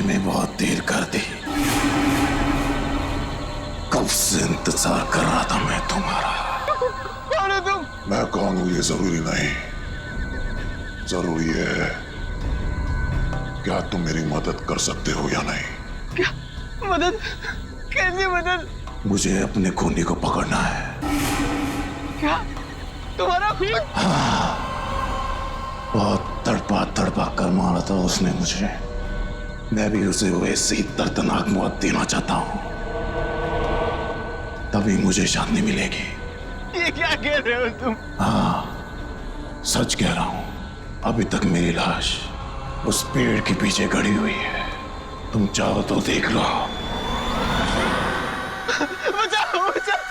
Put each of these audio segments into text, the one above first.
में बहुत देर कर दी। कब से इंतजार कर रहा था मैं तुम्हारा। कौन है तुम? मैं कौन हूं ये जरूरी नहीं, जरूरी है क्या तुम मेरी मदद कर सकते हो या नहीं। क्या मदद? कैसी मदद? मुझे अपने खूनी को पकड़ना है। क्या तुम्हारा खून? बहुत तड़पा तड़पा कर मारा था उसने मुझे। मैं भी उसे वैसे ही दर्दनाक मौत देना चाहता हूं, तभी मुझे शांति मिलेगी। ये क्या कह रहे हो तुम? हाँ, सच कह रहा हूं। अभी तक मेरी लाश उस पेड़ के पीछे गड़ी हुई है। तुम चाहो तो देख लो। बचाओ बचाओ।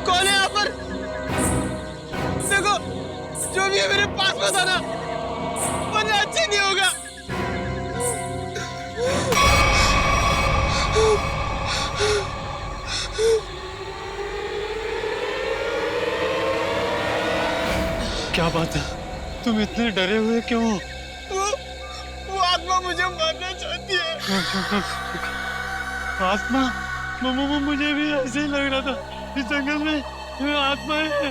कौन है यहाँ पर? देखो, जो भी है मेरे पास बताना, वरना अच्छा नहीं होगा। क्या बात है? तुम इतने डरे हुए क्यों हो? वो आत्मा मुझे मारना चाहती है। आत्मा? मुझे भी ऐसे ही लग रहा था। इस जंगल में आत्माएं हैं।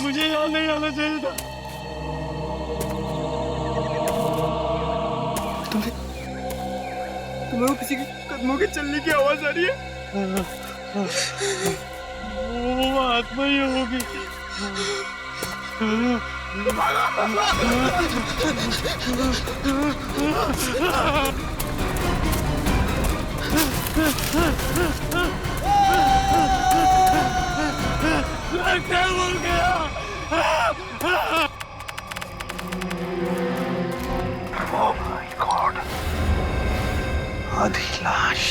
मुझे यहाँ नहीं आना चाहिए था। तुम्हें वो किसी के कदमों के चलने की आवाज आ रही है? वो आत्मा ही होगी। क्या हो गया? Oh my God! आधी लाश।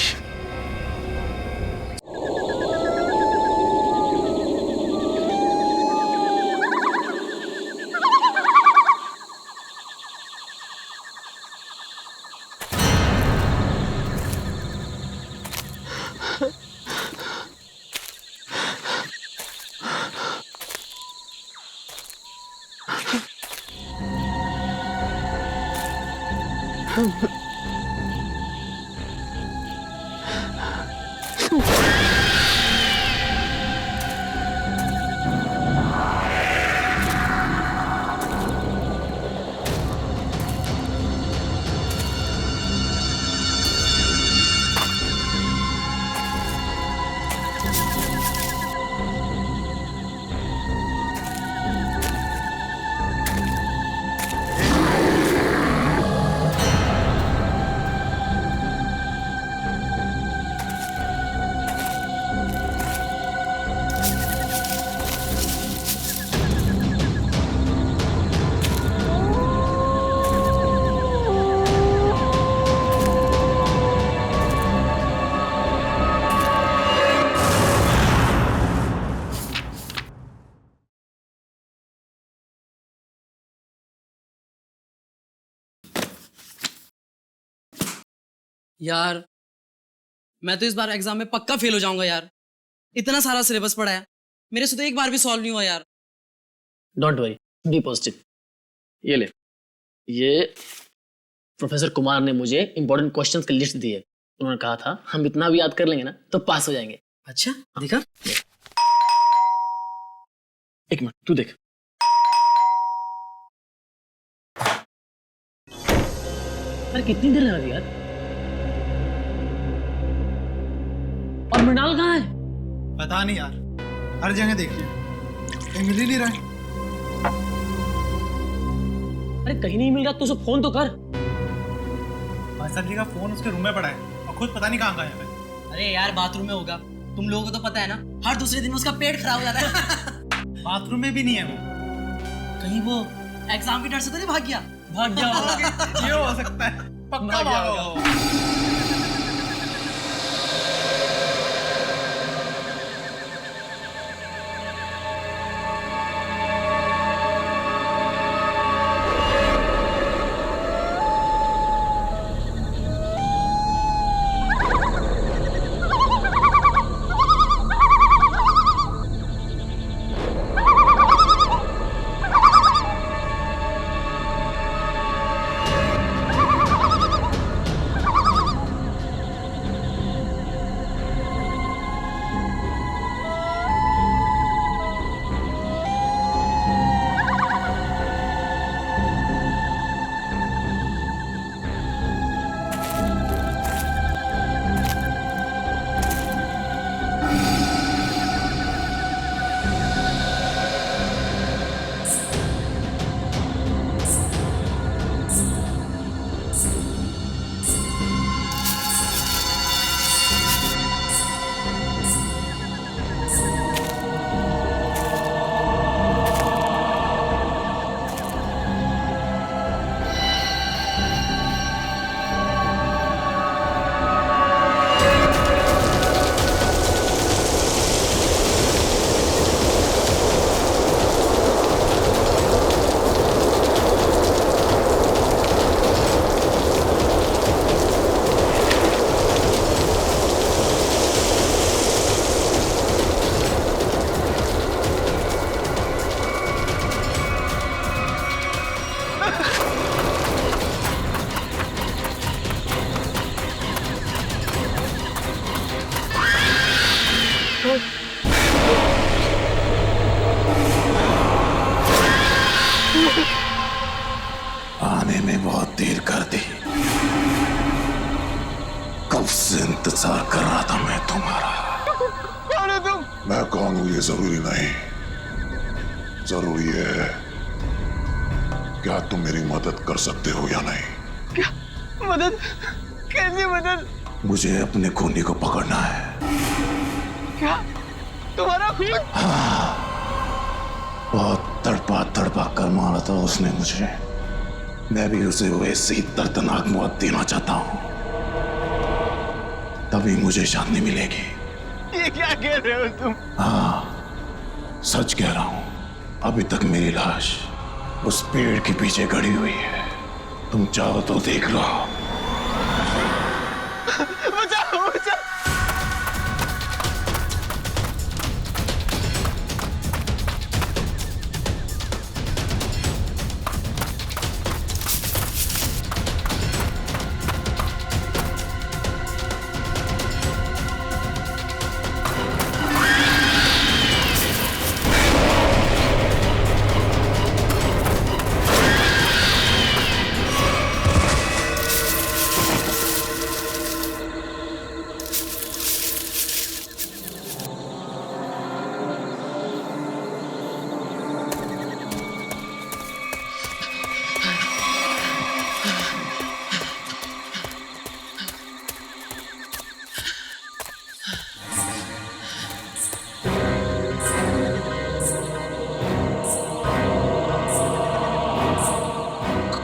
यार मैं तो इस बार एग्जाम में पक्का फेल हो जाऊंगा यार। इतना सारा सिलेबस पढ़ा है, मेरे से तो एक बार भी सॉल्व नहीं हुआ यार। Don't worry, be positive. ये ले, ये प्रोफेसर कुमार ने मुझे इंपॉर्टेंट क्वेश्चंस की लिस्ट दी है। उन्होंने कहा था हम इतना भी याद कर लेंगे ना तो पास हो जाएंगे। अच्छा देखा? एक मिनट तू देख। अरे कितनी देर लगा दी यार। और मृणाल कहाँ है? पता नहीं यार, हर जगह देख लिया कहीं मिल ही नहीं रहा है। अरे कहीं नहीं मिल रहा तो उसे फोन तो कर। भाई साहब जी का फोन उसके रूम में पड़ा है और खुद पता नहीं कहाँ गया है। अरे यार बाथरूम में होगा, तुम लोगों को तो पता है ना, हर दूसरे दिन उसका पेट खराब हो जाता है। बाथरूम में भी नहीं है वो। कहीं वो एग्जाम की डर से तो नहीं भाग गया? भाग गया होगा। ये हो सकता है, पक्का भाग गया भागा होगा। होगा। आने में बहुत देर कर दी। कब से इंतजार कर रहा था मैं तुम्हारा। कौन है तुम? मैं कौन हूं ये जरूरी नहीं, जरूरी है क्या तुम मेरी मदद कर सकते हो या नहीं। क्या मदद? कैसी मदद? मुझे अपने खूनी को पकड़ना है। क्या तुम्हारा खून? बहुत तड़पा तड़पा कर मारा था उसने मुझे। मैं भी उसे वैसे ही दर्दनाक मौत देना चाहता हूं, तभी मुझे शांति मिलेगी। ये क्या कह रहे हो तुम? हाँ, सच कह रहा हूं। अभी तक मेरी लाश उस पेड़ के पीछे खड़ी हुई है। तुम चाहो तो देख लो। बचाओ बचाओ।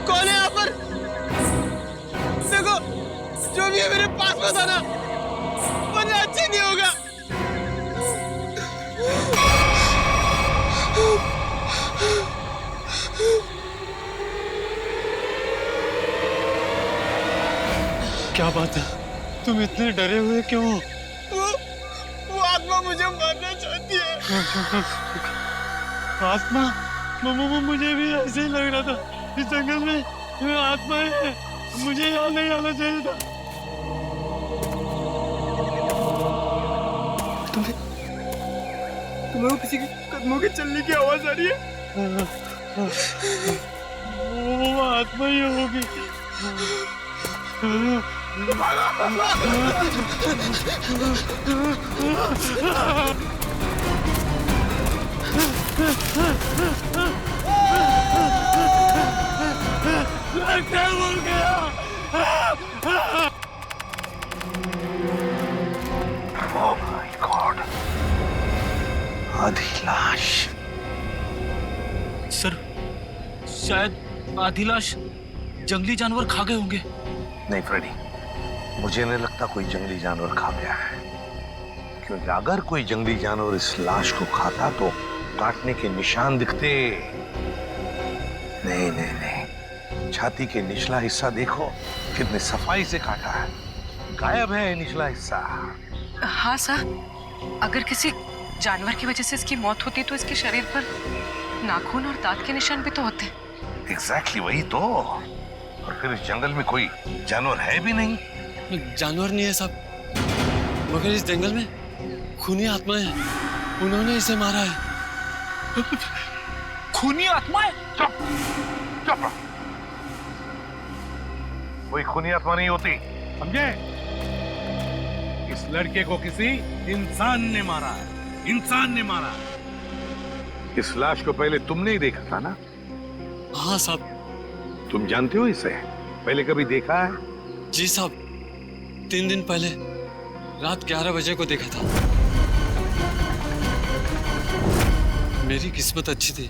कौन है यहाँ पर? देखो, जो भी है मेरे पास मत आना, वरना अच्छा नहीं होगा। क्या बात है, तुम इतने डरे हुए क्यों? वो आत्मा मुझे मारना चाहती है। आत्मा? मुझे भी ऐसे ही लग रहा था। इस जंगल में आत्माएं हैं, मुझे यहाँ नहीं आना चाहिए था। तुम्हें वो किसी के कदमों के चलने की आवाज आ रही है? वो आत्मा ही होगी। क्या बोल गया? Oh my God! आधी लाश। सर शायद आधी लाश जंगली जानवर खा गए होंगे। नहीं फ्रेडी, मुझे नहीं लगता कोई जंगली जानवर खा गया है, क्योंकि अगर कोई जंगली जानवर इस लाश को खाता तो काटने के निशान दिखते। नहीं नहीं नहीं, छाती के निचला हिस्सा देखो, कितनी सफाई से काटा है, गायब है निचला हिस्सा। हाँ सर, अगर किसी जानवर की वजह से इसकी मौत होती तो इसके शरीर पर नाखून और दांत के निशान भी तो होते। एग्जैक्टली वही तो। और फिर इस जंगल में कोई जानवर है भी नहीं। जानवर नहीं है साहब, मगर इस जंगल में खूनी आत्माएं हैं, उन्होंने इसे मारा है। खूनी आत्माएं? चुप चुप, कोई खूनी आत्मा नहीं होती, समझे? इस लड़के को किसी इंसान ने मारा है, इंसान ने मारा है। इस लाश को पहले तुमने ही देखा था ना? हाँ साहब। तुम जानते हो इसे? पहले कभी देखा है? जी साहब, 3 दिन पहले रात 11 बजे को देखा था। मेरी किस्मत अच्छी थी,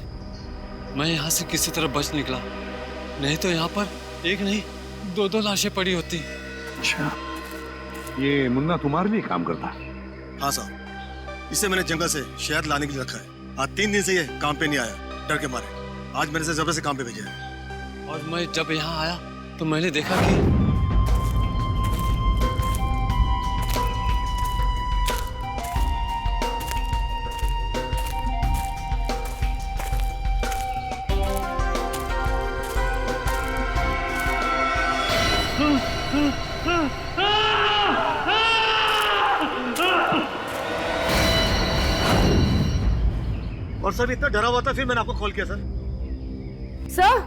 मैं यहाँ से किसी तरह बच निकला, नहीं तो यहाँ पर एक नहीं 2-2 लाशें पड़ी होती। अच्छा, ये मुन्ना तुम्हारे लिए काम करता? हाँ साहब, इसे मैंने जंगल से शहद लाने के लिए रखा है। आज 3 दिन से ये काम पे नहीं आया, डर के मारे। आज मैंने इसे जबरदस्ती काम पे भेजा है। और मैं जब यहाँ आया तो मैंने देखा कि और सर इतना डरा हुआ था, फिर मैंने आपको कॉल किया सर। सर।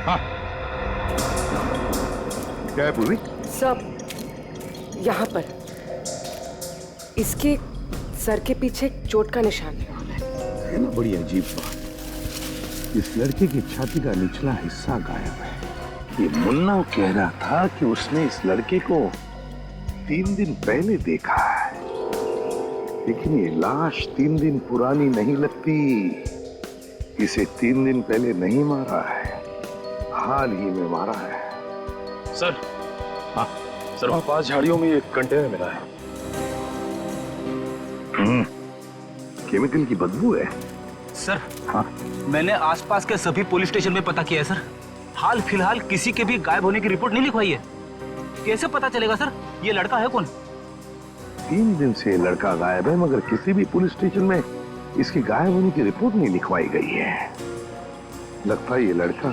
हाँ, क्या है पूरी? सर, यहाँ पर इसके सर के पीछे चोट का निशान है ना। बड़ी अजीब बात, इस लड़के की छाती का निचला हिस्सा गायब है। ये मुन्ना कह रहा था कि उसने इस लड़के को 3 दिन पहले देखा है, लेकिन ये लाश 3 दिन पुरानी नहीं लगती। इसे 3 दिन पहले नहीं मारा है, हाल ही में मारा है। सर, हाँ सर, वहाँ पास झाड़ियों में एक कंटेनर मिला है। केमिकल की बदबू है। सर, हाँ? मैंने आसपास के सभी पुलिस स्टेशन में पता किया है सर, हाल फिलहाल किसी के भी गायब होने की रिपोर्ट नहीं लिखवाई है। कैसे पता चलेगा सर ये लड़का है कौन? 3 दिन से लड़का गायब है, मगर किसी भी पुलिस स्टेशन में इसकी गायब होने की रिपोर्ट नहीं लिखवाई गई है। लगता है ये लड़का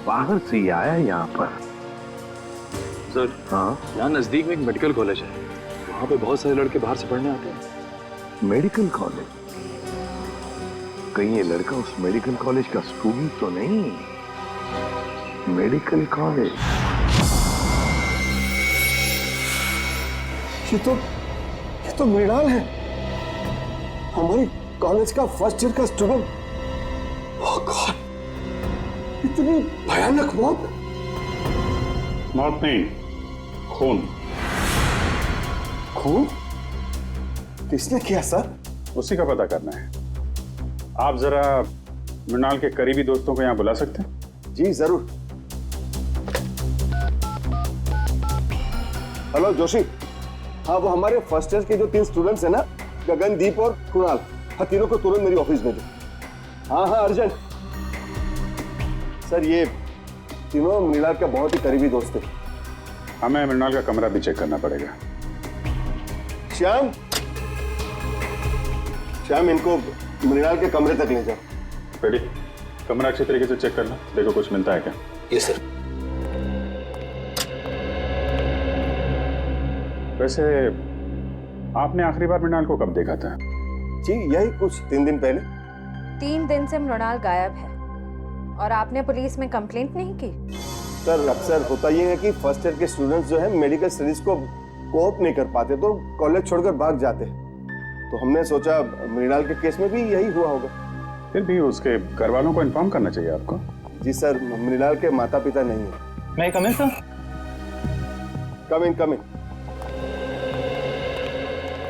बाहर से ही आया यहाँ पर। सर, हाँ, यहाँ नजदीक में एक मेडिकल कॉलेज है, वहाँ पे बहुत सारे लड़के बाहर से पढ़ने आते हैं। Medical college? कहीं ये लड़का उस मेडिकल कॉलेज का स्टूडेंट तो नहीं? मेडिकल कॉलेज, ये तो मृणाल है, हमारी कॉलेज का फर्स्ट ईयर का स्टूडेंट। ओह गॉड, इतनी भयानक मौत। मौत नहीं, खून। खून? किसने किया सर? उसी का पता करना है। आप जरा मृणाल के करीबी दोस्तों को यहाँ बुला सकते हैं? जी जरूर। हेलो जोशी, हाँ वो हमारे फर्स्ट ईयर के जो 3 स्टूडेंट्स हैं ना, गगनदीप और कुणाल, हाँ तीनों को तुरंत मेरी ऑफिस भेजो। हाँ हाँ अर्जेंट। सर ये तीनों मृणाल का बहुत ही करीबी दोस्त है। हमें मृणाल का कमरा भी चेक करना पड़ेगा। श्याम, इनको मृणाल के कमरे तक ले जाओ। रेडी, कमरा अच्छे तरीके से चेक करना, देखो कुछ मिलता है क्या। Yes sir. वैसे आपने आखिरी बार मृणाल को कब देखा था? जी यही कुछ 3 दिन पहले। 3 दिन से मृणाल गायब है और आपने पुलिस में कंप्लेंट नहीं की? सर अक्सर होता ये है कि फर्स्ट ईयर के स्टूडेंट्स जो है मेडिकल स्टडीज को कोप नहीं कर पाते तो कॉलेज छोड़कर भाग जाते हैं। तो हमने सोचा मृणाल के केस में भी यही हुआ होगा। फिर भी उसके घर वालों को इन्फॉर्म करना चाहिए आपको। जी सर, मृणाल के माता पिता नहीं है। मैं कम इन सर? कम इन।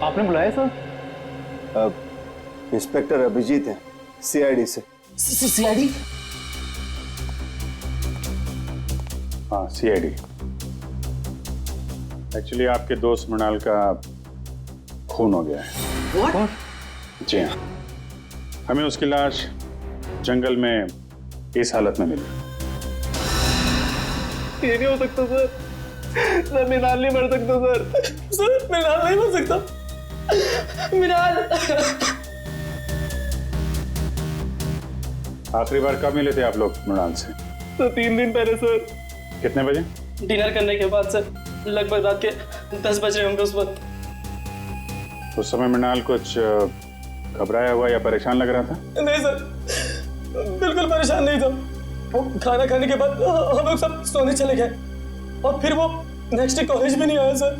आपने बुलाया सर? इंस्पेक्टर अभिजीत हैं, सीआईडी से। सीआईडी? हाँ, सीआईडी। एक्चुअली आपके दोस्त मृणाल का खून हो गया है। What? जी हाँ, हमें उसकी लाश जंगल में इस हालत में मिली। ये नहीं हो सकता सर, मृणाल नहीं मर सकता सर। सर मृणाल नहीं मर सकता। मृणाल। आखिरी बार कब मिले थे आप लोग मृणाल से? तो 3 दिन पहले सर। कितने बजे? डिनर करने के बाद सर, लगभग रात के 10 बज रहे होंगे उस वक्त। उस समय मृणाल कुछ घबराया हुआ या परेशान लग रहा था? नहीं सर, बिल्कुल परेशान नहीं था। वो खाना खाने के बाद हम लोग सब सोने चले गए और फिर वो नेक्स्ट डे कॉलेज भी नहीं आया सर।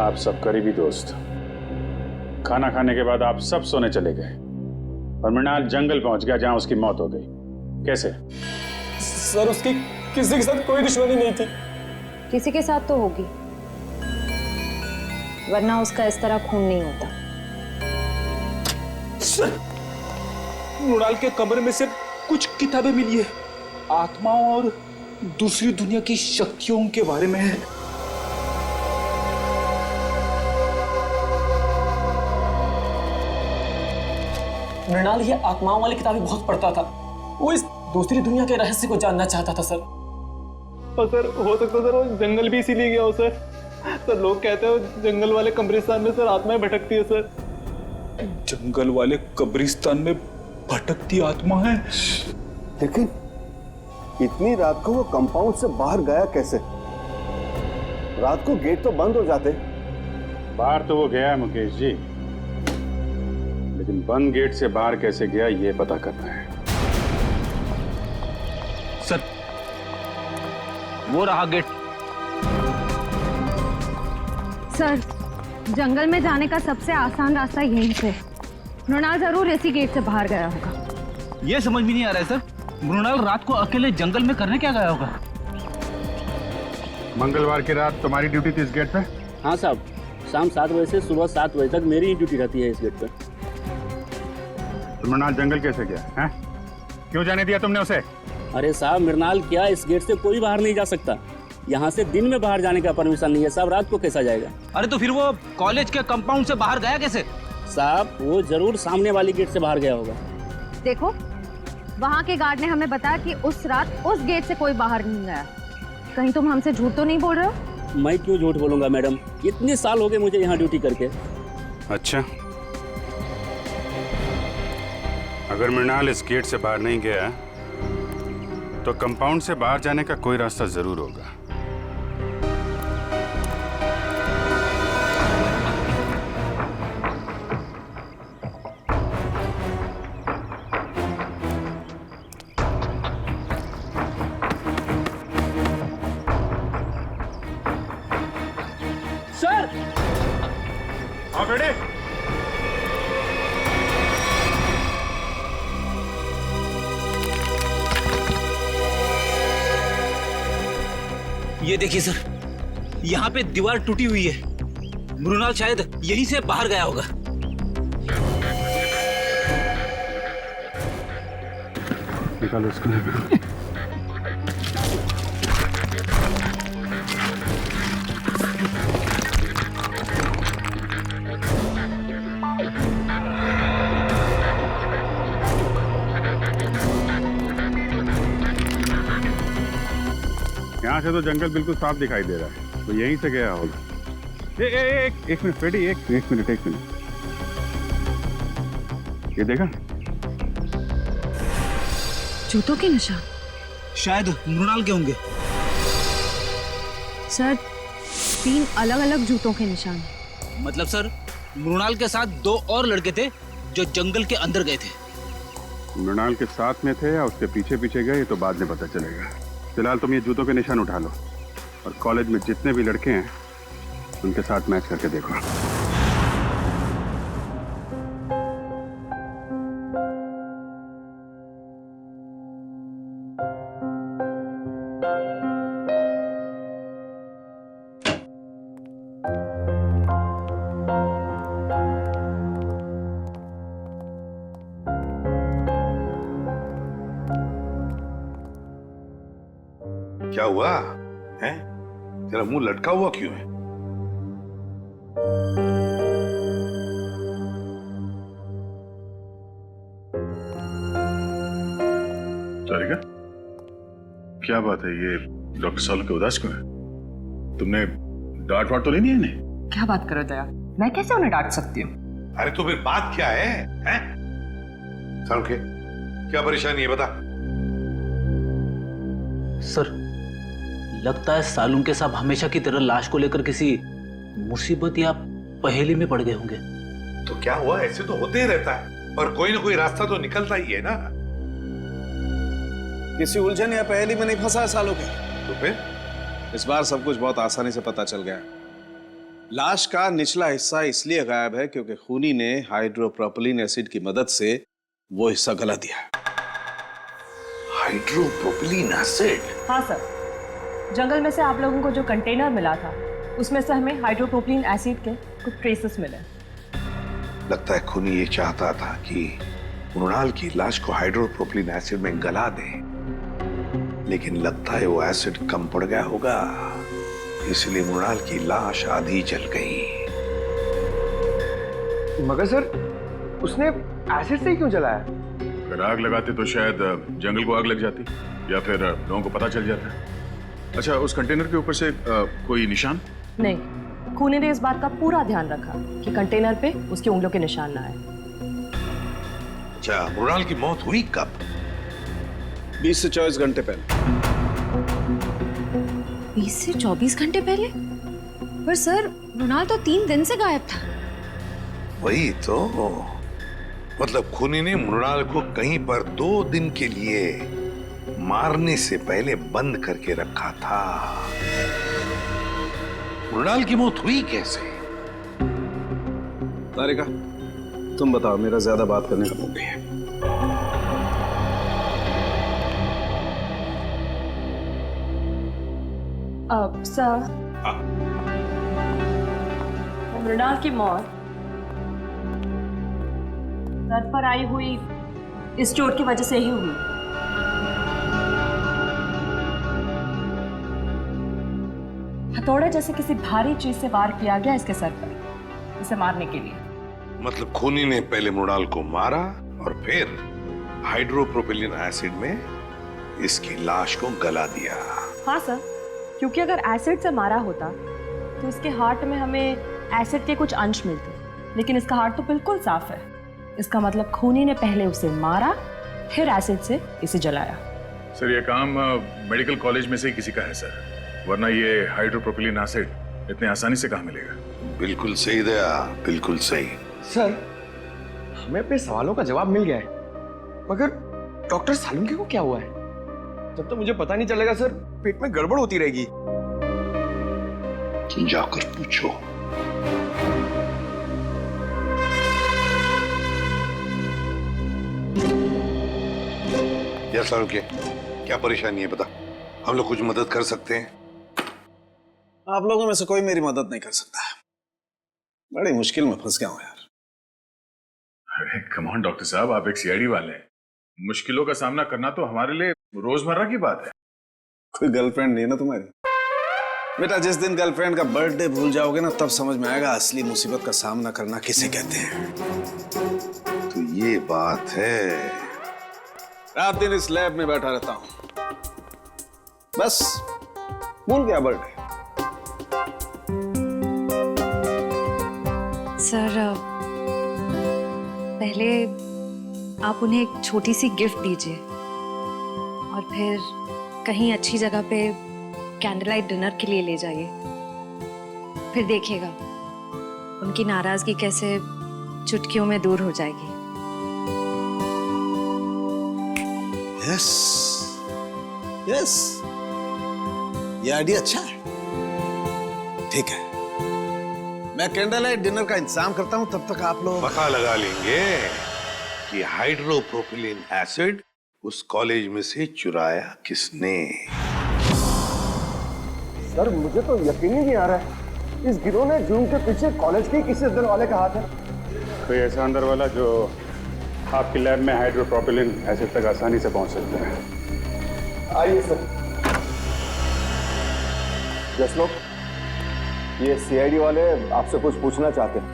आप सब करीबी दोस्त, खाना खाने के बाद आप सब सोने चले गए और मृणाल जंगल पहुंच गया जहां उसकी मौत हो गई। कैसे? सर उसकी किसी के साथ कोई दुश्मनी नहीं थी। किसी के साथ तो होगी, वरना उसका इस तरह खून नहीं होता। सर, मृणाल के कमरे में से कुछ किताबें मिली है, आत्माओं और दूसरी दुनिया की शक्तियों के बारे में है। मृणाल ये आत्माओं वाली किताबें बहुत पढ़ता था। वो इस दूसरी दुनिया के रहस्य को जानना चाहता था सर। और सर हो सकता सर वो जंगल भी इसीलिए गया हो सर। सर लोग कहते हैं जंगल वाले कब्रिस्तान में सर आत्माएं भटकती है सर। जंगल वाले कब्रिस्तान में भटकती आत्मा है? लेकिन इतनी रात को वो कंपाउंड से बाहर गया कैसे? रात को गेट तो बंद हो जाते। बाहर तो वो गया है मुकेश जी, लेकिन बंद गेट से बाहर कैसे गया ये पता करना है। सर वो रहा गेट। सर, जंगल में जाने का सबसे आसान रास्ता यहीं से। मृणाल जरूर इसी गेट से बाहर गया होगा। ये समझ में नहीं आ रहा है सर, मृणाल रात को अकेले जंगल में करने क्या गया होगा? मंगलवार की रात तुम्हारी ड्यूटी थी इस गेट पे? हाँ साहब, शाम 7 बजे से सुबह 7 बजे तक मेरी ही ड्यूटी रहती है इस गेट पे। तो मृणाल जंगल कैसे गया है? क्यों जाने दिया तुमने उसे? अरे साहब, मृणाल क्या, इस गेट से कोई बाहर नहीं जा सकता। यहाँ से दिन में बाहर जाने का परमिशन नहीं है साहब, रात को कैसा जाएगा? अरे तो फिर वो कॉलेज के कंपाउंड से बाहर गया कैसे? साहब वो जरूर सामने वाली गेट से बाहर गया होगा। देखो, वहाँ के गार्ड ने हमें बताया कि उस रात उस गेट से कोई बाहर नहीं गया। कहीं तुम हमसे झूठ तो नहीं बोल रहे हो? मैं क्यों झूठ बोलूंगा मैडम, इतने साल हो गए मुझे यहाँ ड्यूटी करके। अच्छा, अगर मृणाल इस गेट से बाहर नहीं गया तो कंपाउंड से बाहर जाने का कोई रास्ता जरूर होगा। सर! हाँ बेटे। ये देखिए सर, यहाँ पे दीवार टूटी हुई है। मृणाल शायद यहीं से बाहर गया होगा। निकालो इसको। यहाँ से तो जंगल बिल्कुल साफ दिखाई दे रहा है, तो यहीं से गया होगा। एक मिनट फ्रेडी, एक मिनट। ये देखा? जूतों के निशान। शायद मृणाल के होंगे। सर, 3 अलग-अलग जूतों के निशान। मतलब सर, मृणाल के साथ 2 और लड़के थे जो जंगल के अंदर गए थे। मृणाल के साथ में थे या उसके पीछे पीछे गए, ये तो बाद में पता चलेगा। फिलहाल तुम ये जूतों के निशान उठा लो और कॉलेज में जितने भी लड़के हैं उनके साथ मैच करके देखो। क्या हुआ है? तेरा मुंह लटका हुआ क्यों है? सारिका, क्या बात है? ये डॉक्टर सालों के उदास क्यों है? तुमने डांट वाट तो नहीं दी इन्हें? क्या बात करो दया, मैं कैसे उन्हें डांट सकती हूँ? अरे तो फिर बात क्या है? हैं? सालुके, क्या परेशानी है बता? सर, लगता है सालुंके साहब हमेशा की तरह लाश को लेकर किसी मुसीबत या पहेली में पड़ गए होंगे। तो क्या हुआ? ऐसे तो होते ही रहता है, और कोई ना कोई रास्ता तो निकलता ही है ना। किसी उलझन या पहेली में नहीं फंसा है सालुके। तो फिर इस बार सब कुछ बहुत आसानी से पता चल गया। लाश का निचला हिस्सा इसलिए गायब है क्योंकि खूनी ने हाइड्रोप्रोपिलीन एसिड की मदद से वो हिस्सा गला दिया। हाइड्रोप्रोपिलीन एसिड? हाँ सर, जंगल में से आप लोगों को जो कंटेनर मिला था उसमें से हमें हाइड्रोप्रोपिलीन एसिड के कुछ ट्रेसेस मिले। लगता है खूनी ये चाहता था कि मृणाल की लाश को हाइड्रोप्रोपिलीन एसिड में गला दे, लेकिन लगता है वो एसिड कम पड़ गया होगा, इसलिए मृणाल की लाश आधी जल गई। मगर सर, उसने एसिड से ही क्यों जलाया? अगर आग लगाते तो शायद जंगल को आग लग जाती, या फिर लोगों को पता चल जाता। अच्छा, उस कंटेनर के ऊपर से कोई निशान? नहीं, खूनी ने इस बात का पूरा ध्यान रखा कि कंटेनर पे उसकी उंगलियों के निशान ना आए। अच्छा, मृणाल की मौत हुई कब? 20 से 24 घंटे पहले। 20 से 24 घंटे पहले? पर सर, मृणाल तो 3 दिन से गायब था। वही तो, मतलब खूनी ने मृणाल को कहीं पर 2 दिन के लिए मारने से पहले बंद करके रखा था। मृणाल की मौत हुई कैसे? तारिका, तुम बताओ, मेरा ज्यादा बात करने का मूड नहीं है। सर, मृणाल की मौत सर पर आई हुई इस चोट की वजह से ही हुई। हथौड़े जैसे किसी भारी चीज से वार किया गया इसके सर पर, इसे मारने के लिए। मतलब खूनी ने पहले मृणाल को मारा और फिर हाइड्रोप्रोपिलीन एसिड में इसकी लाश को गला दिया। हाँ सर, क्योंकि अगर एसिड से मारा होता तो इसके हार्ट में हमें एसिड के कुछ अंश मिलते, लेकिन इसका हार्ट तो बिल्कुल साफ है। इसका मतलब खूनी ने पहले उसे मारा, फिर एसिड से इसे जलाया। सर, ये काम मेडिकल कॉलेज में से ही किसी का है सर, वरना ये हाइड्रोप्रोपिलीन एसिड इतने आसानी से कहाँ मिलेगा? बिल्कुल सही दया, बिल्कुल सही। सर, हमें अपने सवालों का जवाब मिल गया है, मगर डॉक्टर सालुंके को क्या हुआ है? जब तक मुझे पता नहीं चलेगा सर, पेट में गड़बड़ होती रहेगी। जाकर पूछो। या सालुके, क्या परेशानी है बता, हम लोग कुछ मदद कर सकते हैं? आप लोगों में से कोई मेरी मदद नहीं कर सकता। बड़ी मुश्किल में फंस गया हूं यार। अरे कम ऑन डॉक्टर साहब, आप एक सीआईडी वाले हैं, मुश्किलों का सामना करना तो हमारे लिए रोजमर्रा की बात है। कोई गर्लफ्रेंड नहीं है ना तुम्हारी? बेटा, जिस दिन गर्लफ्रेंड का बर्थडे भूल जाओगे ना, तब समझ में आएगा असली मुसीबत का सामना करना किसे कहते हैं। तो ये बात है। रात दिन इस लैब में बैठा रहता हूं, बस भूल गया बर्थडे। सर, पहले आप उन्हें एक छोटी सी गिफ्ट दीजिए और फिर कहीं अच्छी जगह पे कैंडल लाइट डिनर के लिए ले जाइए। फिर देखिएगा उनकी नाराजगी कैसे चुटकियों में दूर हो जाएगी। यस, यस, ये आइडिया अच्छा है। ठीक है, मैं कैंडल लाइट डिनर का इंतजाम करता हूं, तब तक आप लोग पता लगा लेंगे कि हाइड्रोप्रोपिलीन एसिड उस कॉलेज में से चुराया किसने। सर, मुझे तो यकीन ही नहीं आ रहा है, इस गिरोह ने जूम के पीछे कॉलेज के किसी अंदर वाले का हाथ है। कोई ऐसा अंदर वाला जो आपकी लैब में हाइड्रोप्रोपिलीन एसिड तक आसानी से पहुंच सकते हैं। आइए सर। जसलोक, ये सीआईडी वाले आपसे कुछ पूछना चाहते हैं।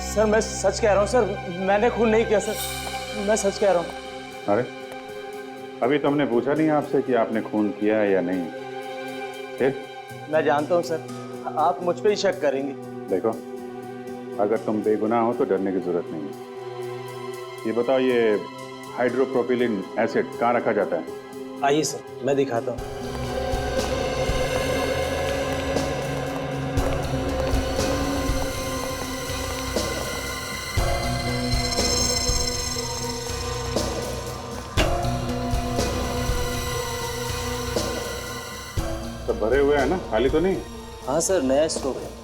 सर मैं सच कह रहा हूँ सर, मैंने खून नहीं किया सर, मैं सच कह रहा हूँ। अरे अभी तो हमने पूछा नहीं आपसे कि आपने खून किया है या नहीं। फिर मैं जानता हूँ सर, आप मुझ पे ही शक करेंगे। देखो, अगर तुम बेगुनाह हो तो डरने की जरूरत नहीं है। ये बताओ, ये हाइड्रोप्रोपिलिन एसिड कहाँ रखा जाता है? आइए सर, मैं दिखाता हूँ। तो भरे हुए हैं ना, खाली तो नहीं? हाँ सर, नया स्टॉक है।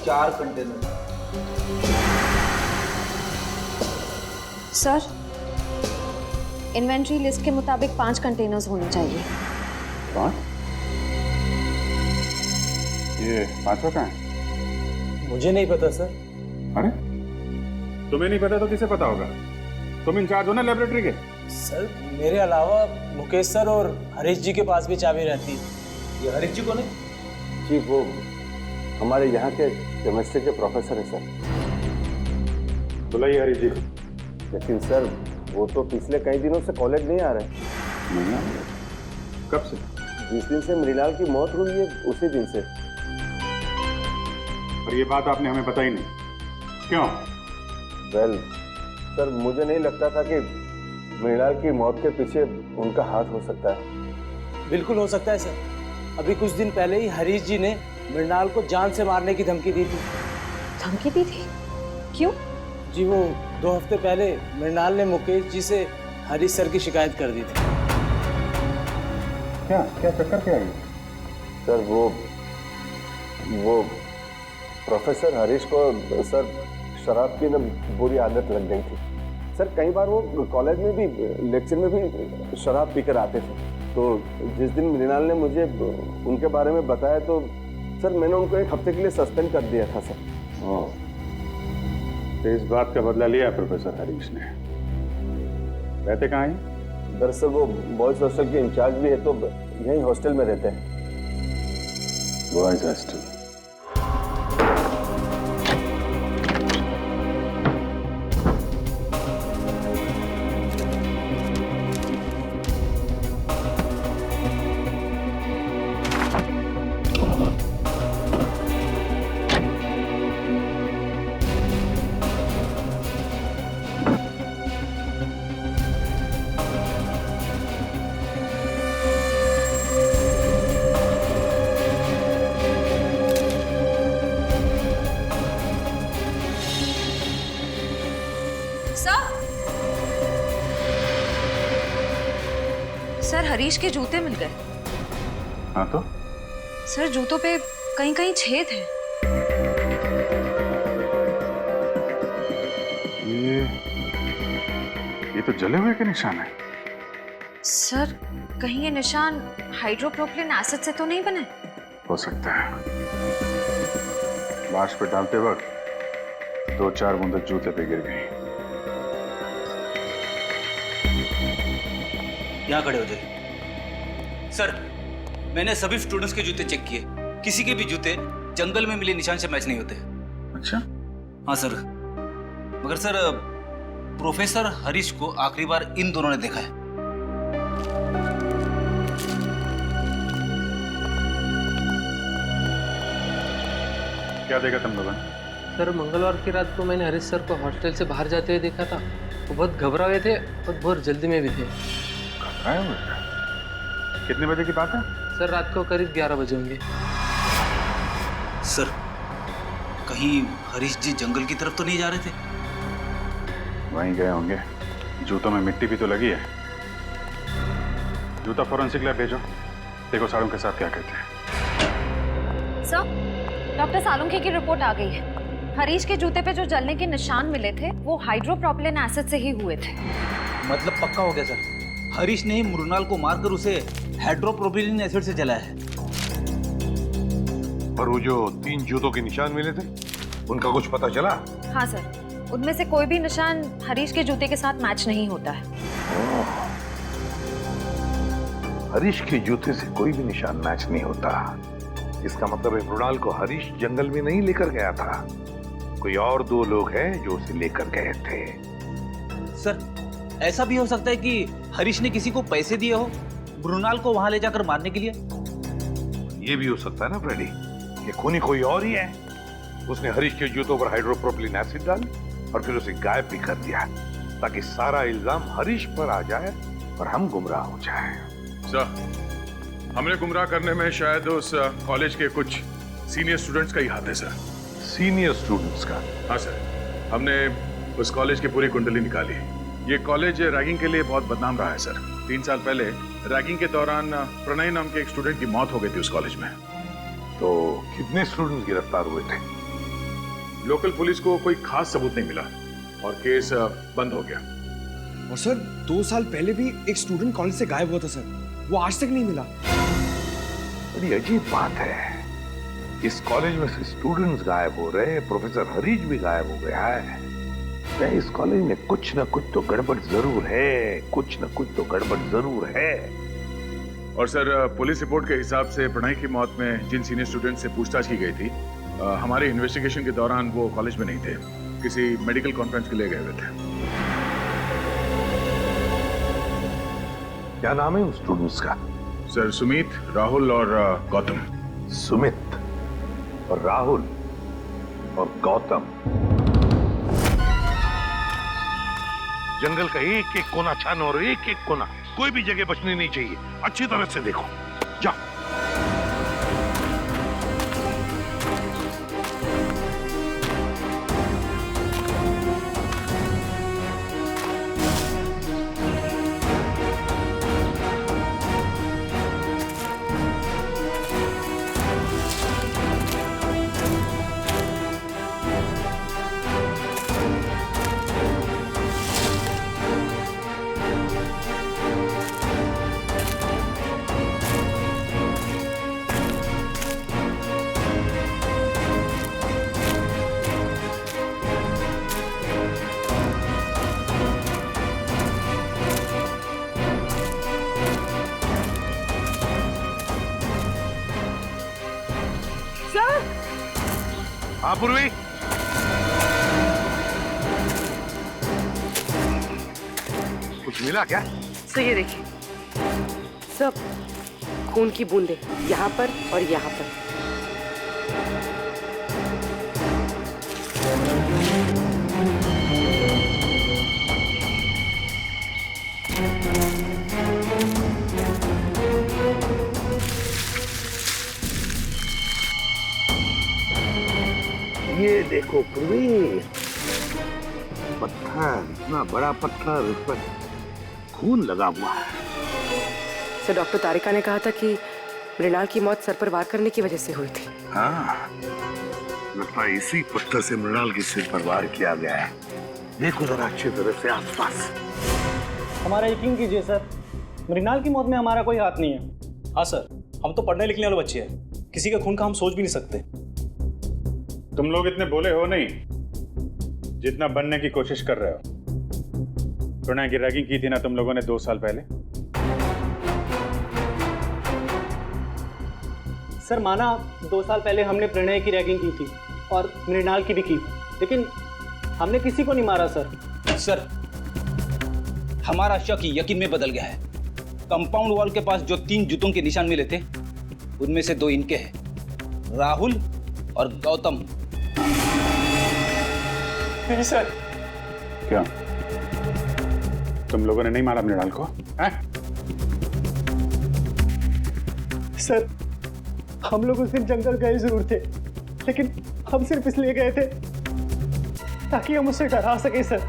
चार कंटेनर। सर, इन्वेंट्री लिस्ट के मुताबिक 5 कंटेनर्स होने चाहिए। 5? ये 5वां कहाँ है? मुझे नहीं पता सर। अरे तुम्हें नहीं पता तो किसे पता होगा? तुम इंचार्ज हो ना लेबोरेटरी के। सर मेरे अलावा मुकेश सर और हरीश जी के पास भी चाबी रहती है। ये हरीश जी कौन है? जी वो हमारे यहाँ के केमिस्ट्री के प्रोफेसर है सर। बुलाइए हरीश जी। लेकिन सर वो तो पिछले कई दिनों से कॉलेज नहीं आ रहे। नहीं आ रहे? कब से? जिस दिन से मृणाल की मौत हुई है उसी दिन से। और ये बात आपने हमें बताई नहीं, क्यों? वेल सर, मुझे नहीं लगता था कि मृणाल की मौत के पीछे उनका हाथ हो सकता है। बिल्कुल हो सकता है सर। अभी कुछ दिन पहले ही हरीश जी ने मृणाल को जान से मारने की धमकी दी थी। धमकी दी थी? क्यों? जी वो 2 हफ्ते पहले मृणाल ने मुकेश जी से हरीश सर की शिकायत कर दी थी। क्या क्या चक्कर क्या है? सर वो प्रोफेसर हरीश को सर शराब की ना बुरी आदत लग गई थी। सर कई बार वो कॉलेज में भी लेक्चर में भी शराब पीकर आते थे। तो जिस दिन मृणाल ने मुझे उनके बारे में बताया तो सर मैंने उनको 1 हफ्ते के लिए सस्पेंड कर दिया था सर। तो इस बात का बदला लिया प्रोफेसर हरीश ने। रहते कहाँ हैं? दरअसल वो बॉयज हॉस्टल के इंचार्ज भी है, तो यही हॉस्टल में रहते हैं। Boys hostel. सर, हरीश के जूते मिल गए। हाँ तो? सर जूतों पे कहीं कहीं छेद है। ये तो जले हुए के निशान है। सर कहीं ये निशान हाइड्रोप्रोपिलिन एसिड से तो नहीं बने? हो सकता है। लाश पे डालते वक्त 2-4 बूंदें जूते पे गिर गई। यहाँ खड़े हो जाइए। सर, मैंने सभी स्टूडेंट्स के जूते चेक किए, किसी के भी जूते जंगल में मिले निशान से मैच नहीं होते। अच्छा? हाँ सर, मगर सर प्रोफेसर हरीश को आखिरी बार इन दोनों ने देखा है। क्या देखा तुम लोगों ने? सर मंगलवार की रात को मैंने हरीश सर को हॉस्टल से बाहर जाते हुए देखा था। वो बहुत घबरा हुए थे और बहुत जल्दी में भी थे। घबराए हुए थे? कितने बजे की बात है? सर रात को करीब 11 बजे होंगे। सर कहीं हरीश जी जंगल की तरफ तो नहीं जा रहे थे? वहीं गए होंगे। जूतों में मिट्टी भी तो लगी है। जूता फॉरेंसिक लैब भेजो, देखो सालों के साथ क्या कहते हैं। सर, डॉक्टर सालुंखे की रिपोर्ट आ गई है। हरीश के जूते पे जो जलने के निशान मिले थे वो हाइड्रोप्रोपिलिन एसिड से ही हुए थे। मतलब पक्का हो गया सर, हरीश ने ही मृणाल को मारकर उसे हाइड्रोप्रोपिलिन एसिड से जलाया है। और वो जो 3 जूतों के निशान मिले थे उनका कुछ पता चला? हाँ सर, उनमें से कोई भी निशान हरीश के जूते के साथ मैच नहीं होता है। हरीश के जूते से कोई भी निशान मैच नहीं होता। इसका मतलब है मृणाल को हरीश जंगल में नहीं लेकर गया था, कोई और दो लोग हैं जो उसे लेकर गए थे। सर, ऐसा भी हो सकता है कि हरीश ने किसी को पैसे दिए हो मृणाल को वहां ले जाकर मारने के लिए। ये भी हो सकता है ना फ्रेडी, ये खूनी कोई और ही है। उसने हरीश के जूतों पर हाइड्रोप्रोपिलीन एसिड डाल और फिर उसे गायब भी कर दिया ताकि सारा इल्जाम हरीश पर आ जाए और हम गुमराह हो जाए। सर, हमने गुमराह करने में शायद उस कॉलेज के कुछ सीनियर स्टूडेंट्स का ही हाथ है सर। सीनियर स्टूडेंट्स का? हाँ सर, हमने उस कॉलेज की पूरी कुंडली निकाली। ये कॉलेज रैगिंग के लिए बहुत बदनाम रहा है सर। 3 साल पहले रैगिंग के दौरान प्रणय नाम के एक स्टूडेंट की मौत हो गई थी उस कॉलेज में। तो कितने स्टूडेंट्स गिरफ्तार हुए थे? लोकल पुलिस को कोई खास सबूत नहीं मिला और केस बंद हो गया। और सर 2 साल पहले भी एक स्टूडेंट कॉलेज से गायब हुआ था सर, वो आज तक नहीं मिला। बड़ी अजीब बात है, इस कॉलेज में से स्टूडेंट्स गायब हो रहे हैं, प्रोफेसर हरीश भी गायब हो गया है। इस कॉलेज में कुछ ना कुछ तो गड़बड़ जरूर है, कुछ ना कुछ तो गड़बड़ जरूर है। और सर, पुलिस रिपोर्ट के हिसाब से प्रणय की मौत में जिन सीनियर स्टूडेंट से पूछताछ की गई थी, हमारे इन्वेस्टिगेशन के दौरान वो कॉलेज में नहीं थे, किसी मेडिकल कॉन्फ्रेंस के लिए गए हुए थे। क्या नाम है उन स्टूडेंट्स का? सर, सुमित, राहुल और गौतम। सुमित और राहुल और गौतम। जंगल का एक एक कोना छानो और एक एक कोना, कोई भी जगह बचनी नहीं चाहिए। अच्छी तरह से देखो, जाओ। हाँ पूर्वी, कुछ मिला क्या? सर ये देखिए, सब खून की बूंदें यहाँ पर और यहाँ पर। ये देखो पूर्वी, पत्थर, इतना बड़ा पत्थर, उस पर खून लगा हुआ है। सर, डॉक्टर तारिका ने कहा था कि मृणाल की मौत सर पर वार करने की वजह से हुई थी। हाँ, लगता है इसी पत्थर से मृणाल के सिर पर वार किया गया है। देखो जरा अच्छी तरह से आसपास। हमारा यकीन कीजिए सर, मृणाल की मौत में हमारा कोई हाथ नहीं है। हाँ सर, हम तो पढ़ने लिखने वाले बच्चे हैं, किसी के खून का हम सोच भी नहीं सकते। तुम लोग इतने बोले हो नहीं जितना बनने की कोशिश कर रहे हो। प्रणय की रैगिंग की थी ना तुम लोगों ने 2 साल पहले। सर माना 2 साल पहले हमने प्रणय की रैगिंग की थी और मृणाल की भी की, लेकिन हमने किसी को नहीं मारा सर। सर, हमारा शक यकीन में बदल गया है। कंपाउंड वॉल के पास जो 3 जूतों के निशान मिले थे, उनमें से 2 इनके हैं, राहुल और गौतम। नहीं सर। क्या तुम लोगों ने नहीं मारा मृणाल को? सर, हम लोग उस दिन जंगल गए जरूर थे, लेकिन हम सिर्फ इसलिए गए थे ताकि हम उसे डरा सके सर।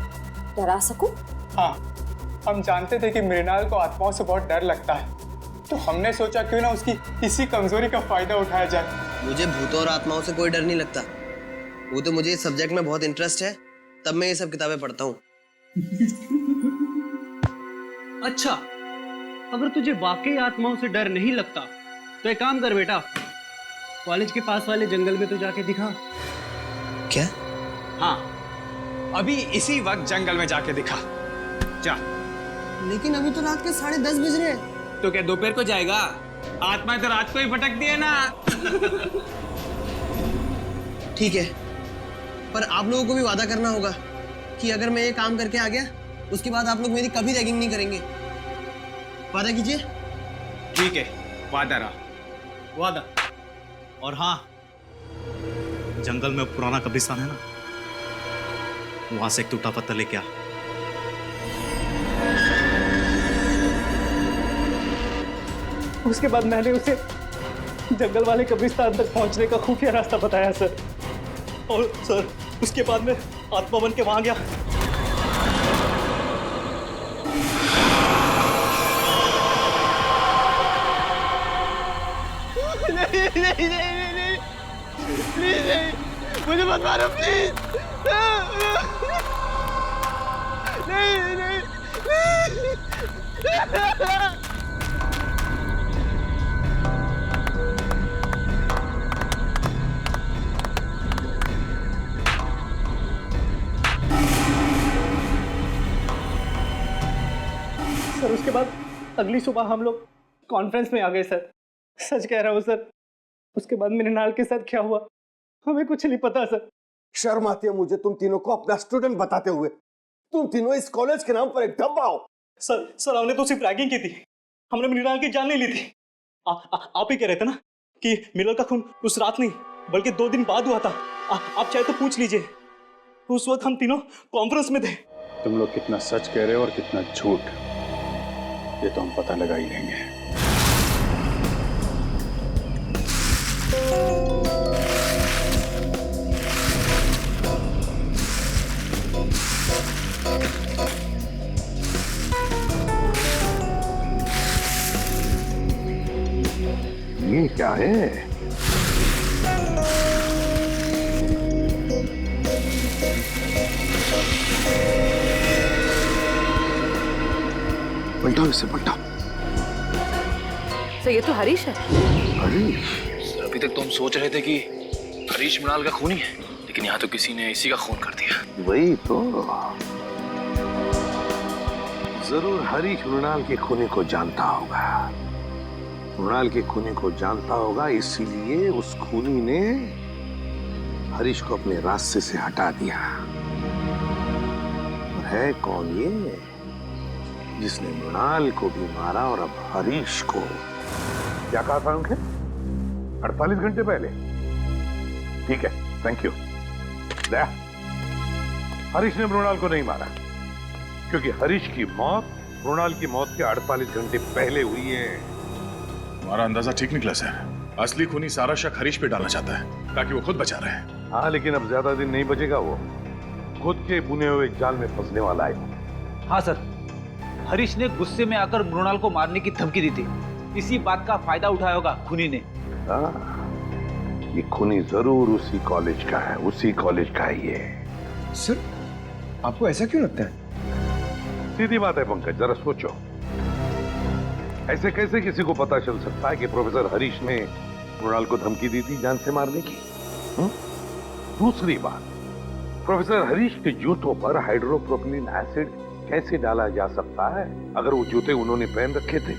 डरा सकूं? हाँ, हम जानते थे कि मृणाल को आत्माओं से बहुत डर लगता है, तो हमने सोचा क्यों ना उसकी इसी कमजोरी का फायदा उठाया जाए। मुझे भूतों और आत्माओं से कोई डर नहीं लगता। वो तो मुझे इस सब्जेक्ट में बहुत इंटरेस्ट है, तब मैं ये सब किताबें पढ़ता हूँ। अच्छा, अगर तुझे वाकई आत्माओं से डर नहीं लगता तो एक काम कर बेटा, कॉलेज के पास वाले जंगल में तो जाके दिखा। क्या? हाँ, अभी इसी वक्त जंगल में जाके दिखा। जा। लेकिन अभी तो रात के 10:30 बज रहे हैं। तो क्या दोपहर को जाएगा? आत्मा तो रात को ही भटकती है ना। ठीक है, पर आप लोगों को भी वादा करना होगा कि अगर मैं ये काम करके आ गया, उसके बाद आप लोग मेरी कभी रैगिंग नहीं करेंगे। वादा कीजिए। ठीक है, वादा रहा। वादा। और हाँ, जंगल में पुराना कब्रिस्तान है ना, वहां से एक टूटा पत्थर लेके आ। उसके बाद मैंने उसे जंगल वाले कब्रिस्तान तक पहुंचने का खुफिया रास्ता बताया सर। और सर, उसके बाद मैं आत्मा बन के वहां गया। नहीं नहीं नहीं नहीं प्लीज नहीं, मुझे मत मारो प्लीज। नहीं नहीं सर, उसके बाद अगली सुबह हम लोग कॉन्फ्रेंस में आ गए सर। सच कह रहा हूँ सर, उसके बाद मृणाल के साथ क्या हुआ हमें कुछ नहीं पता सर। शर्म आती है मुझे तुम तीनों को अपना स्टूडेंट बताते हुए। तुम तीनों इस कॉलेज के नाम पर एक डब्बा हो। सर हमने तो सिर्फ रैगिंग की थी, हमने मृणाल की जान नहीं ली थी। आप ही कह रहे थे ना कि मिलर का खून उस रात नहीं बल्कि 2 दिन बाद हुआ था। आप चाहे तो पूछ लीजिए, उस वक्त हम तीनों कॉन्फ्रेंस में थे। तुम लोग कितना सच कह रहे हो और कितना झूठ, ये तो हम पता लगा ही लेंगे। ये क्या है? पलटाओ इसे, पलटाओ। तो ये तो हरीश है। हरीश? अभी तक तो हम सोच रहे थे कि हरीश मृणाल का खूनी है, लेकिन यहाँ तो किसी ने इसी का खून कर दिया। वही तो, जरूर हरीश मृणाल के खूनी को जानता होगा। मृणाल के खूनी को जानता होगा, इसीलिए उस खूनी ने हरीश को अपने रास्ते से हटा दिया। और है कौन ये जिसने मृणाल को भी मारा और अब हरीश को? क्या कहा था उनके? 48 घंटे पहले? ठीक है, थैंक यू। दया, हरीश ने मृणाल को नहीं मारा, क्योंकि हरीश की मौत मृणाल की मौत के 48 घंटे पहले हुई है। हमारा अंदाजा ठीक निकला सर। असली खूनी सारा शक हरीश पे डालना चाहता है ताकि वो खुद बचा रहे। हाँ, लेकिन अब ज्यादा दिन नहीं बचेगा, वो खुद के बुने हुए जाल में फंसने वाला है। हाँ सर, हरीश ने गुस्से में आकर मृणाल को मारने की धमकी दी थी। इसी बात का फायदा उठाया होगा खूनी ने। ये खूनी जरूर उसी कॉलेज का है, उसी कॉलेज का ही है। सर, आपको ऐसा क्यों लगता है? सीधी बात है पंकज, जरा सोचो, ऐसे कैसे किसी को पता चल सकता है कि प्रोफेसर हरीश ने मृणाल को धमकी दी थी जान से मारने की? दूसरी बात, प्रोफेसर हरीश के जूतों पर हाइड्रोप्रोपिलीन एसिड कैसे डाला जा सकता है? अगर वो जूते उन्होंने पहन रखे थे,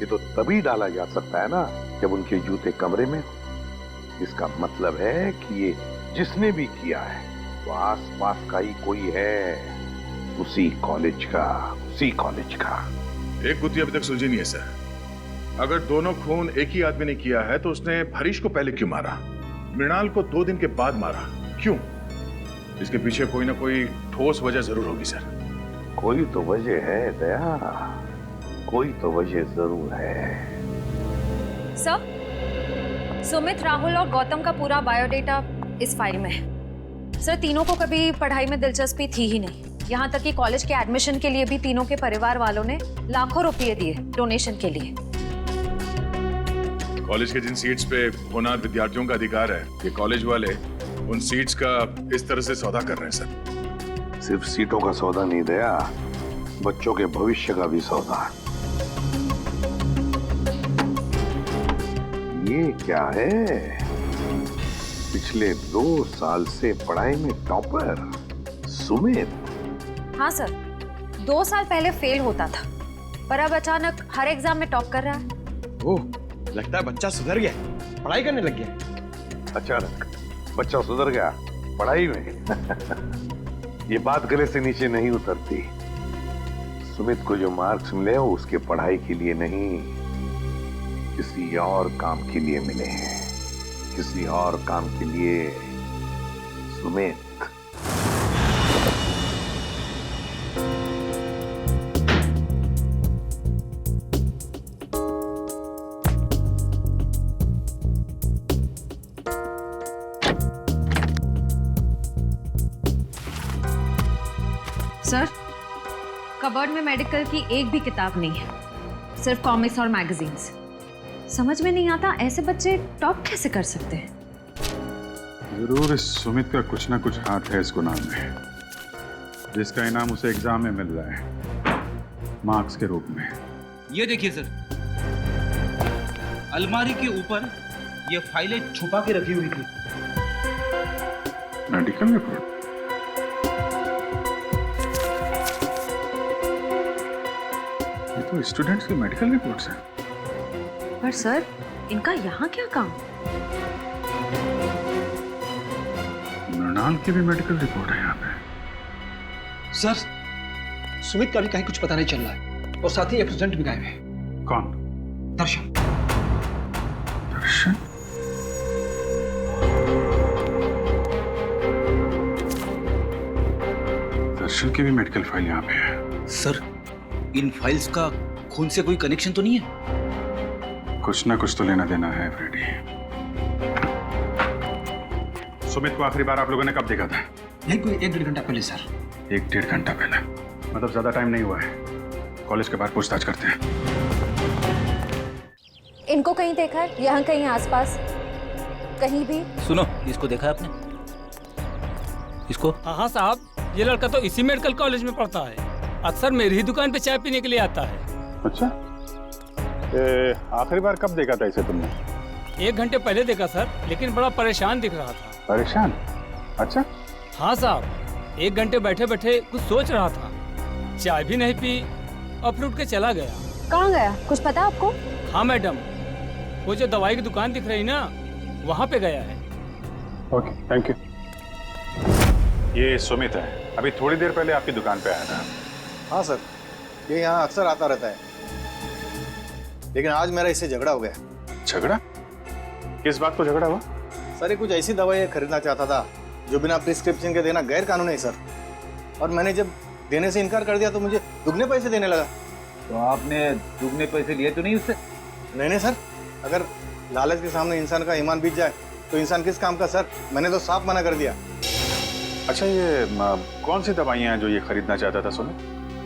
ये तो तभी डाला जा सकता है ना जब उनके जूते कमरे में हो। इसका मतलब है कि ये जिसने भी किया है वो आसपास का ही कोई है, उसी कॉलेज का, उसी कॉलेज का। एक गुत्थी अभी तक सुलझी नहीं है सर। अगर दोनों खून एक ही आदमी ने किया है तो उसने हरीश को पहले क्यों मारा, मृणाल को 2 दिन के बाद मारा क्यों? इसके पीछे कोई ना कोई ठोस वजह जरूर होगी सर। कोई तो वजह है दया, कोई तो वजह जरूर है। सर, सुमित, राहुल और गौतम का पूरा बायोडेटा इस फाइल में है। सर, तीनों को कभी पढ़ाई में दिलचस्पी थी ही नहीं, यहाँ तक कि कॉलेज के एडमिशन के लिए भी तीनों के परिवार वालों ने लाखों रुपए दिए डोनेशन के लिए। कॉलेज के जिन सीट्स पे होनहार विद्यार्थियों का अधिकार है, ये कॉलेज वाले उन सीट्स का इस तरह से सौदा कर रहे हैं सर। सिर्फ सीटों का सौदा नहीं दया, बच्चों के भविष्य का भी सौदा। ये क्या है? पिछले 2 साल से पढ़ाई में टॉपर सुमित। हाँ सर, 2 साल पहले फेल होता था, पर अब अचानक हर एग्जाम में टॉप कर रहा है। ओह, लगता है बच्चा सुधर गया, पढ़ाई करने लग गया। अचानक बच्चा सुधर गया पढ़ाई में। ये बात गले से नीचे नहीं उतरती। सुमित को जो मार्क्स मिले वो उसके पढ़ाई के लिए नहीं, किसी और काम के लिए मिले हैं, किसी और काम के लिए। सुमित, सर, कबर्ड में मेडिकल की एक भी किताब नहीं है, सिर्फ कॉमिक्स और मैगजीन्स। समझ में नहीं आता ऐसे बच्चे टॉप कैसे कर सकते हैं। जरूर इस सुमित का कुछ ना कुछ हाथ है इस गुनाह में, जिसका इनाम उसे एग्जाम में मिल रहा है मार्क्स के रूप में। ये देखिए सर, अलमारी के ऊपर ये फाइलें छुपा के रखी हुई थी। Medical report? ये तो स्टूडेंट्स की मेडिकल रिपोर्ट्स हैं। पर सर, इनका यहाँ क्या काम? मृणाल की भी मेडिकल रिपोर्ट है यहाँ पे। सर, सुमित का भी कहीं कुछ पता नहीं चल रहा है, और साथ ही एब्सेंट भी गायब है। कौन? दर्शन। दर्शन? दर्शन की भी मेडिकल फाइल यहाँ पे है। सर, इन फाइल्स का खून से कोई कनेक्शन तो नहीं है? कुछ ना कुछ तो लेना देना है फ्रेडी। सुमित को आखिरी बार आप लोगों ने कब देखा था? यही कोई 1-1.5 घंटा पहले सर। 1-1.5 घंटा पहले? मतलब ज्यादा टाइम नहीं हुआ है। कॉलेज के बाहर पूछताछ करते हैं। इनको कहीं देखा है? यहाँ कहीं आसपास कहीं भी? सुनो, इसको देखा है आपने? इसको? हाँ साहब, ये लड़का तो इसी मेडिकल कॉलेज में पढ़ता है। अक्सर मेरी ही दुकान पे चाय पीने के लिए आता है। अच्छा, आखिरी बार कब देखा था इसे तुमने? 1 घंटे पहले देखा सर, लेकिन बड़ा परेशान दिख रहा था। परेशान? अच्छा। हाँ साहब, 1 घंटे बैठे बैठे कुछ सोच रहा था, चाय भी नहीं पी और फिर उठ के चला गया। कहाँ गया, कुछ पता आपको? हाँ मैडम, वो जो दवाई की दुकान दिख रही ना, वहाँ पे गया है। Okay, thank you. ये सुमित है, अभी थोड़ी देर पहले आपकी दुकान पे आया था। हाँ सर, ये यहाँ अक्सर आता रहता है, लेकिन आज मेरा इससे झगड़ा हो गया। झगड़ा? किस बात को झगड़ा हुआ? सर, ये कुछ ऐसी दवाई खरीदना चाहता था जो बिना प्रिस्क्रिप्शन के देना गैर कानूनी है सर, और मैंने जब देने से इनकार कर दिया तो मुझे दुगने पैसे देने लगा। तो आपने दुगने पैसे लिए तो नहीं उससे? नहीं सर, अगर लालच के सामने इंसान का ईमान बीत जाए तो इंसान किस काम का सर, मैंने तो साफ मना कर दिया। अच्छा, ये कौन सी दवाइयाँ हैं जो ये खरीदना चाहता था सुमित?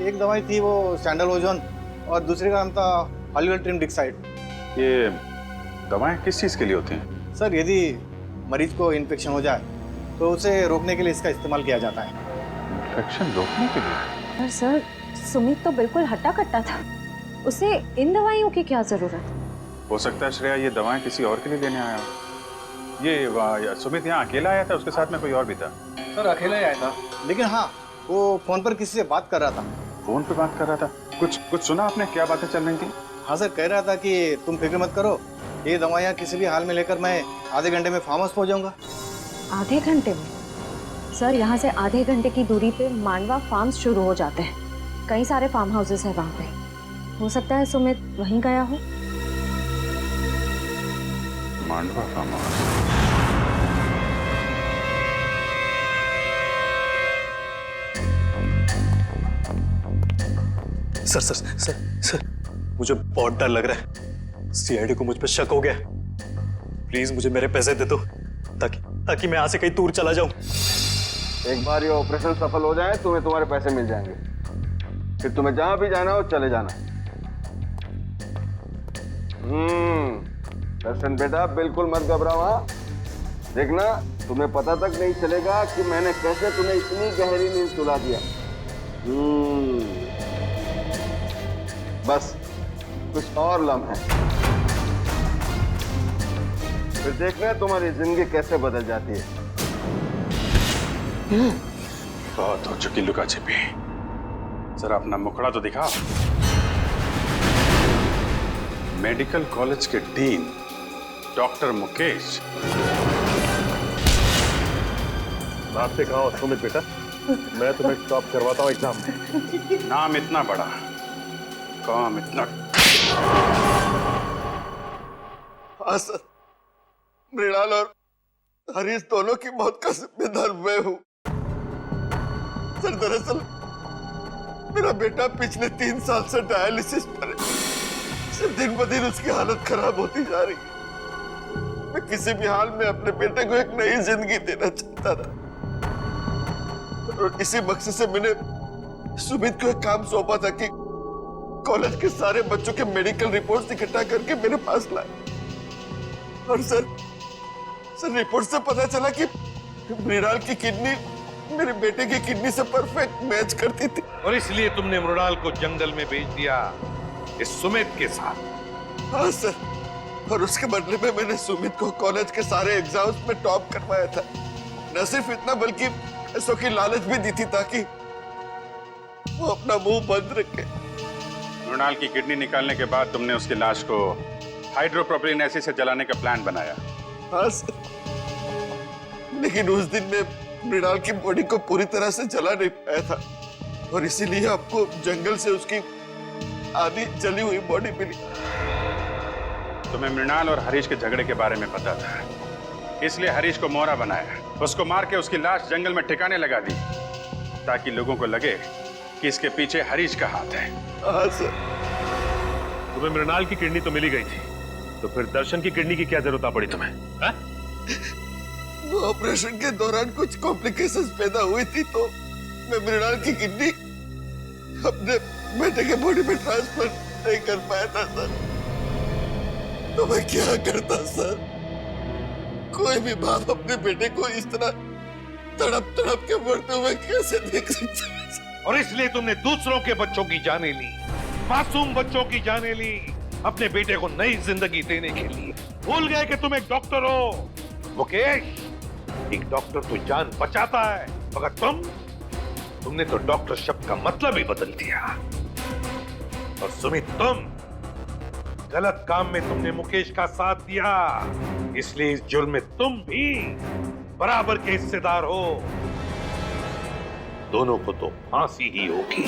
एक दवाई थी वो सैंडल ओजोन, और दूसरे का नाम था हॉलीवुड डिक्साइड। ये दवाएं किस चीज़ के लिए होती हैं? सर, यदि मरीज को इन्फेक्शन हो जाए तो उसे रोकने के लिए इसका इस्तेमाल किया जाता है। इन्फेक्शन रोकने के लिए? पर सर, सुमित तो बिल्कुल हट्टा कट्टा था, उसे इन दवाइयों की क्या जरूरत? हो सकता है श्रेया ये दवाएं किसी और के लिए देने आया हो। ये सुमित यहाँ अकेला आया था, उसके साथ में कोई और भी था? सर, अकेला ही आया था, लेकिन हाँ, वो फोन पर किसी से बात कर रहा था। फोन पे बात कर रहा था? कुछ सुना आपने, क्या बातें चल रही थी? हाँ सर, कह रहा था कि तुम फिक्र मत करो, ये दवाइयाँ किसी भी हाल में लेकर मैं आधे घंटे में फार्म हाउस पहुँच जाऊंगा। आधे घंटे में? सर, यहाँ से आधे घंटे की दूरी पे मांडवा फार्म्स शुरू हो जाते हैं, कई सारे फार्म हाउसेस हैं वहाँ पे। हो सकता है सुमित वहीं गया हो। Mandwa farm house? Sir sir sir sir, मुझे बहुत डर लग रहा है। सीआईडी को मुझ पर शक हो गया। प्लीज मुझे मेरे पैसे दे दो, ताकि मैं यहाँ से कहीं दूर चला जाऊं। एक बार ये ऑपरेशन सफल हो जाए तुम्हें तुम्हारे पैसे मिल जाएंगे, फिर तुम्हें जहां भी जाना हो चले जाना। दर्शन बेटा, बिल्कुल मत घबराओ। हाँ, देखना तुम्हें पता तक नहीं चलेगा कि मैंने कैसे तुम्हें इतनी गहरी नींद सुला दिया। बस कुछ और लम्हे। फिर देखना है तुम्हारी जिंदगी कैसे बदल जाती है। बहुत हो चुकी लुका छिपी, जरा अपना मुखड़ा तो दिखाओ। मेडिकल कॉलेज के डीन डॉक्टर मुकेश। बात से कहा सुमित बेटा, मैं तुम्हें टॉप करवाता हूँ एग्जाम में। नाम इतना बड़ा, काम इतना। हाँ सर, मृणाल और हरीश दोनों की मौत का जिम्मेदार मैं हूँ। सर दरअसल मेरा बेटा पिछले 3 साल से डायलिसिस पर है। सिर्फ दिन ब दिन उसकी हालत खराब होती जा रही है। मैं किसी भी हाल में अपने बेटे को एक नई जिंदगी देना चाहता था और इसी मकसद से मैंने सुमित को एक काम सौंपा था कि कॉलेज के सारे बच्चों के मेडिकल रिपोर्ट्स इकट्ठा करके मेरे पास लाए। और सर रिपोर्ट से पता चला कि मृणाल की किडनी मेरे बेटे की किडनी से परफेक्ट मैच करती थी। और इसलिए तुमने मृणाल को जंगल में भेज दिया इस सुमित के साथ। हाँ सर, और उसके बदले में मैंने सुमित को कॉलेज के सारे एग्जाम्स में टॉप करवाया था। न सिर्फ इतना बल्कि पैसों की लालच भी दी थी ताकि वो अपना मुंह बंद रखे। मृणाल की किडनी निकालने के बाद तुमने उसकी लाश को हाइड्रोप्रोपिलीन एसिड से जलाने का प्लान बनाया। हाँ सर, लेकिन उस दिन में मृणाल की बॉडी को पूरी तरह से जला नहीं पाया था और इसीलिए आपको जंगल से उसकी आधी जली हुई बॉडी मिली। तुम्हें मृणाल और हरीश के झगड़े के बारे में पता था, इसलिए हरीश को मोहरा बनाया, उसको मार के उसकी लाश जंगल में ठिकाने लगा दी ताकि लोगों को लगे कि इसके पीछे हरीश का हाथ है। हाँ सर। तुम्हें मृणाल की किडनी तो मिली गई थी, तो फिर दर्शन की किडनी की क्या जरूरत पड़ी तुम्हें? हा? वो ऑपरेशन के दौरान कुछ कॉम्प्लिकेशंस पैदा हुई थी तो मैं मृणाल की किडनी अपने बेटे के बॉडी में ट्रांसफर नहीं कर पाया था सर। तो मैं क्या करता सर? कोई भी बाप अपने बेटे को इस तरह तड़प तड़प के मरते हुए कैसे देख सकता है? और इसलिए तुमने दूसरों के बच्चों की जानें ली, मासूम बच्चों की जानें ली, अपने बेटे को नई जिंदगी देने के लिए। भूल गए कि तुम एक डॉक्टर हो मुकेश। एक डॉक्टर तो जान बचाता है, मगर तुमने तो डॉक्टर शब्द का मतलब ही बदल दिया। और सुमित, तुम गलत काम में तुमने मुकेश का साथ दिया, इसलिए इस जुर्म में तुम भी बराबर के हिस्सेदार हो। दोनों को तो फांसी ही होगी।